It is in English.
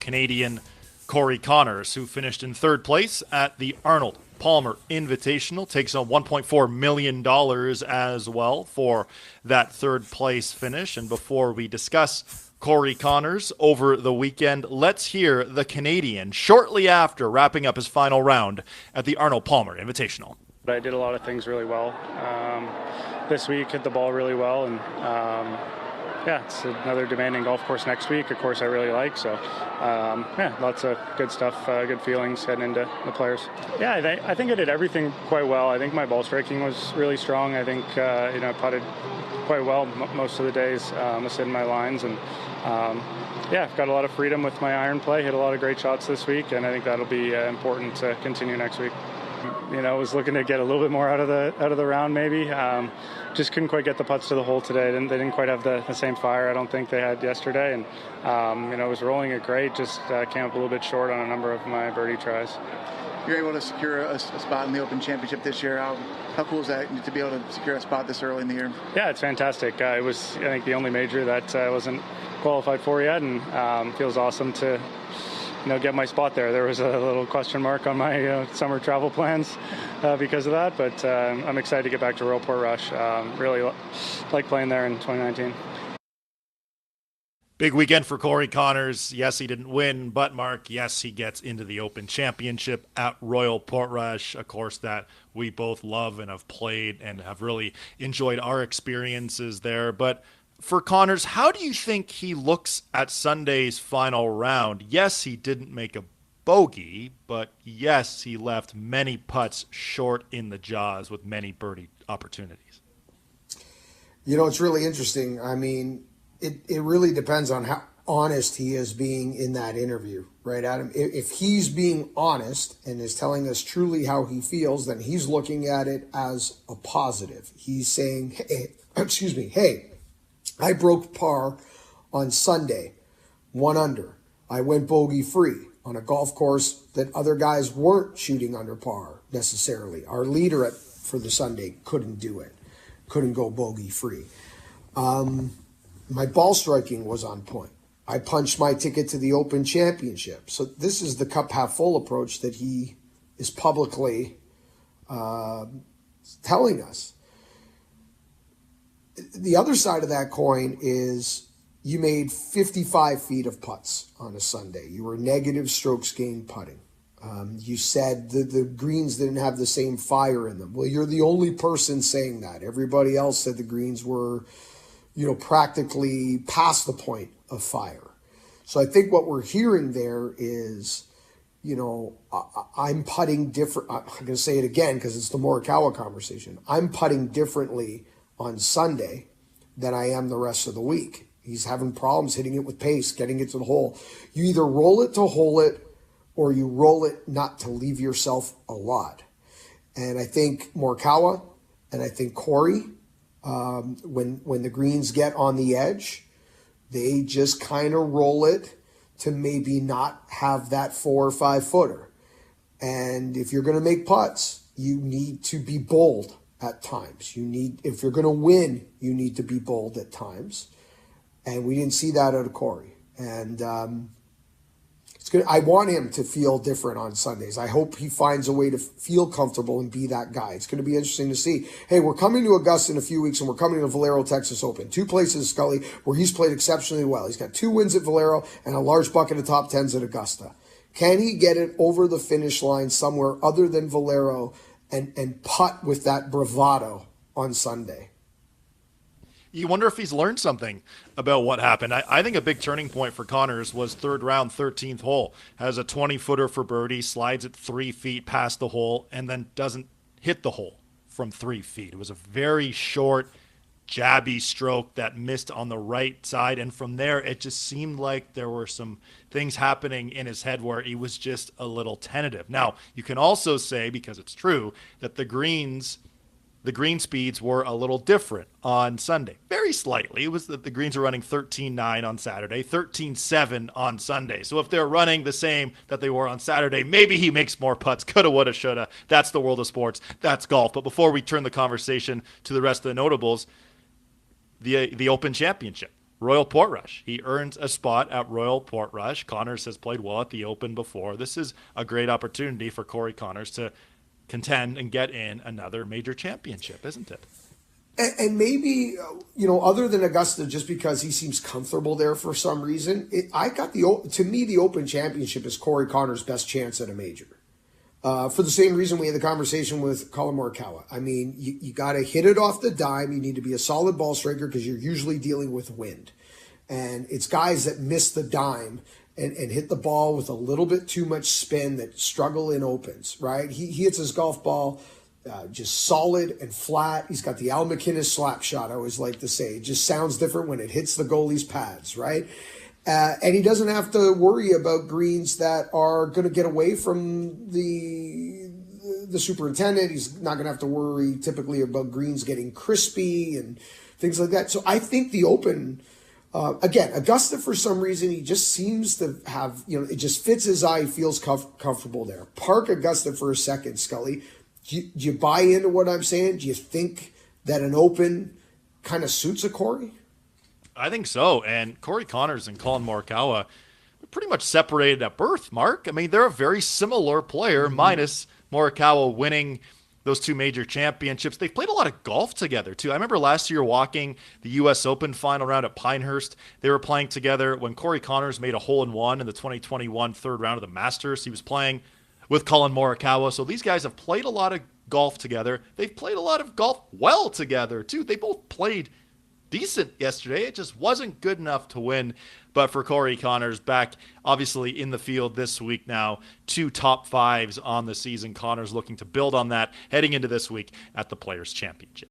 Canadian Corey Connors, who finished in third place at the Arnold Palmer Invitational, takes on $1.4 million as well for that third place finish. And before we discuss Corey Connors over the weekend, let's hear the Canadian shortly after wrapping up his final round at the Arnold Palmer Invitational. I did a lot of things really well this week, hit the ball really well, and it's another demanding golf course next week, a course I really like, so lots of good stuff, good feelings heading into the Players. Yeah, I think I did everything quite well. I think my ball striking was really strong. I think I putted quite well most of the days, was hitting my lines, and I've got a lot of freedom with my iron play, hit a lot of great shots this week, and I think that'll be important to continue next week. Was looking to get a little bit more out of the round maybe. Just couldn't quite get the putts to the hole today. They didn't quite have the same fire I don't think they had yesterday. And, was rolling it great, just came up a little bit short on a number of my birdie tries. You're able to secure a spot in the Open Championship this year. How cool is that to be able to secure a spot this early in the year? Yeah, it's fantastic. It was, I think, the only major that I wasn't qualified for yet, and feels awesome to get my spot there. There was a little question mark on my summer travel plans because of that, but I'm excited to get back to Royal Portrush. Really like playing there in 2019. Big weekend for Corey Connors. Yes, he didn't win, but Mark, yes, he gets into the Open Championship at Royal Portrush, a course that we both love and have played and have really enjoyed our experiences there. But for Connors, how do you think he looks at Sunday's final round? Yes, he didn't make a bogey, but yes, he left many putts short in the jaws with many birdie opportunities. It's really interesting. I mean, it really depends on how honest he is being in that interview, right, Adam? If he's being honest and is telling us truly how he feels, then he's looking at it as a positive. He's saying, hey, I broke par on Sunday, 1 under. I went bogey free on a golf course that other guys weren't shooting under par necessarily. Our leader for the Sunday couldn't do it, couldn't go bogey free. My ball striking was on point. I punched my ticket to the Open Championship. So this is the cup half full approach that he is publicly telling us. The other side of that coin is you made 55 feet of putts on a Sunday. You were negative strokes gained putting. You said the greens didn't have the same fire in them. Well, you're the only person saying that. Everybody else said the greens were, practically past the point of fire. So I think what we're hearing there is, I'm putting different. I'm going to say it again because it's the Morikawa conversation. I'm putting differently on Sunday than I am the rest of the week. He's having problems hitting it with pace, getting it to the hole. You either roll it to hole it or you roll it not to leave yourself a lot. And I think Morikawa and I think Corey, when the greens get on the edge, they just kind of roll it to maybe not have that 4 or 5 footer. And if you're going to make putts, you need to be bold at times. If you're going to win, you need to be bold at times. And we didn't see that out of Corey. And it's good. I want him to feel different on Sundays. I hope he finds a way to feel comfortable and be that guy. It's going to be interesting to see. Hey, we're coming to Augusta in a few weeks, and we're coming to Valero Texas Open. 2 places, Scully, where he's played exceptionally well. He's got 2 wins at Valero and a large bucket of top 10s at Augusta. Can he get it over the finish line somewhere other than Valero and putt with that bravado on Sunday? You wonder if he's learned something about what happened. I think a big turning point for Connors was third round, 13th hole. Has a 20-footer for birdie, slides it 3 feet past the hole, and then doesn't hit the hole from 3 feet. It was a very short, jabby stroke that missed on the right side. And from there, it just seemed like there were some things happening in his head where he was just a little tentative. Now, you can also say, because it's true, that the green speeds were a little different on Sunday. Very slightly. It was that the greens are running 13.9 on Saturday, 13.7 on Sunday. So if they're running the same that they were on Saturday, maybe he makes more putts. Coulda, woulda, shoulda. That's the world of sports. That's golf. But before we turn the conversation to the rest of the notables, the Open Championship. Royal Portrush. He earns a spot at Royal Portrush. Connors has played well at the Open before. This is a great opportunity for Corey Connors to contend and get in another major championship, isn't it? And maybe, other than Augusta, just because he seems comfortable there for some reason, to me, the Open Championship is Corey Connors' best chance at a major. For the same reason we had the conversation with Colin Morikawa. I mean, you got to hit it off the dime. You need to be a solid ball striker because you're usually dealing with wind. And it's guys that miss the dime and hit the ball with a little bit too much spin that struggle in opens, right? He hits his golf ball just solid and flat. He's got the Al McInnes slap shot, I always like to say. It just sounds different when it hits the goalie's pads, right? And he doesn't have to worry about greens that are going to get away from the superintendent. He's not going to have to worry typically about greens getting crispy and things like that. So I think the Open, again, Augusta, for some reason, he just seems to have, it just fits his eye. He feels comfortable there. Park Augusta for a second, Scully. Do you buy into what I'm saying? Do you think that an Open kind of suits a Corey? I think so. And Corey Connors and Colin Morikawa pretty much separated at birth, Mark. I mean, they're a very similar player, minus Morikawa winning those two major championships. They've played a lot of golf together, too. I remember last year walking the U.S. Open final round at Pinehurst. They were playing together when Corey Connors made a hole-in-one in the 2021 third round of the Masters. He was playing with Colin Morikawa. So these guys have played a lot of golf together. They've played a lot of golf well together, too. They both played decent yesterday. It just wasn't good enough to win. But for Corey Connors, back obviously in the field this week now, 2 top 5s on the season. Connors looking to build on that heading into this week at the Players' Championship.